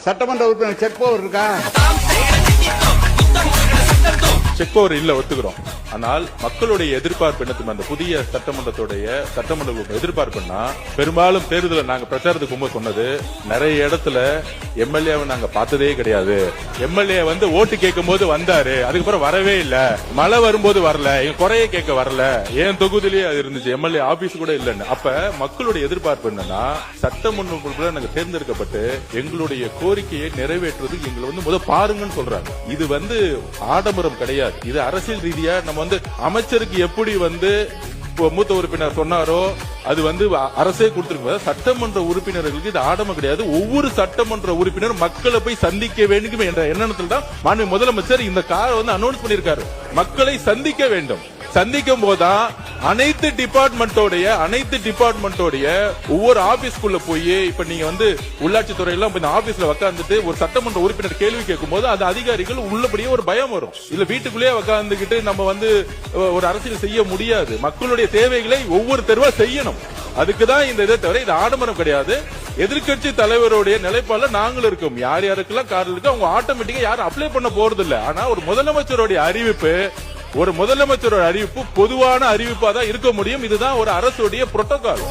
சட்டமன்ற உறுப்பினர் check power இருக்கா? செக் பவர் இல்ல, ஒத்துக்கிறோம். ஆனால் மக்களுடைய எதிர்பார்ப்பு என்ன? அந்த புதிய சட்டமன்ற எதிர்பார்ப்புன்னா, பெரும்பாலும் தேர்தலில் நாங்க பிரச்சாரத்துக்கு முன்பு சொன்னது, நிறைய இடத்துல எம்எல்ஏவை நாங்க பார்த்ததே கிடையாது. எம்எல்ஏ வந்து ஓட்டு கேட்கும் போது வந்தாரு, அதுக்கப்புறம் வரவே இல்ல. மழை வரும்போது வரல, குறைய கேட்க வரல. ஏன் தொகுதியிலேயே அது இருந்துச்சு, எம்எல்ஏ ஆபீஸ் கூட இல்லன்னு. அப்ப மக்களுடைய எதிர்பார்ப்பு என்னன்னா, சட்டமன்ற நாங்க தேர்ந்தெடுக்கப்பட்டு எங்களுடைய கோரிக்கையை நிறைவேற்றுவது எங்களை வந்து முதல் பாருங்கன்னு சொல்றாங்க. இது வந்து ஆடம்பரம் கிடையாது. இது அரசியல் ரீதியா நம்ம வந்து அமைச்சருக்கு எப்படி வந்து மூத்த உறுப்பினர் சொன்னாரோ அது வந்து அரசே கொடுத்திருக்க. சட்டமன்ற உறுப்பினர்களுக்கு இது ஆடம்பரம் கிடையாது. ஒவ்வொரு சட்டமன்ற உறுப்பினர் மக்களை போய் சந்திக்க வேண்டும் என்ற எண்ணத்தில் தான் மாண்புமிகு முதலமைச்சர் இந்த காரை வந்து அனௌன்ஸ் பண்ணியிருக்காரு. மக்களை சந்திக்க வேண்டும். சந்திக்கும் போதுதான் அனைத்து டிபார்ட்மெண்டோடைய ஒவ்வொரு ஆபீஸ்க்குள்ள போய், இப்ப நீங்க வந்து உள்ளாட்சி துறையெல்லாம் ஆபீஸ்ல உட்கார்ந்துட்டு ஒரு சட்டமன்ற உறுப்பினர் கேள்வி கேட்கும் போது அது அதிகாரிகள் உள்ளபடியே ஒரு பயம் வரும். இல்ல வீட்டுக்குள்ளேயே உட்கார்ந்துகிட்டு நம்ம வந்து ஒரு அரசியல் செய்ய முடியாது. மக்களுடைய தேவைகளை ஒவ்வொரு தெருவா செய்யணும். அதுக்குதான் இந்த இதை தவிர இது ஆடம்பரம் கிடையாது. எதிர்கட்சி தலைவருடைய நிலைப்பாடுல நாங்களும் இருக்கோம். யார் யாருக்கெல்லாம் கார் இருக்கு அவங்க ஆட்டோமேட்டிக்கா யாரும் அப்ளை பண்ண போறது இல்ல. ஆனா ஒரு முதலமைச்சருடைய அறிவிப்பு பொதுவான அறிவிப்பா தான் இருக்க முடியும். இதுதான் ஒரு அரசுடைய புரோட்டோகால்.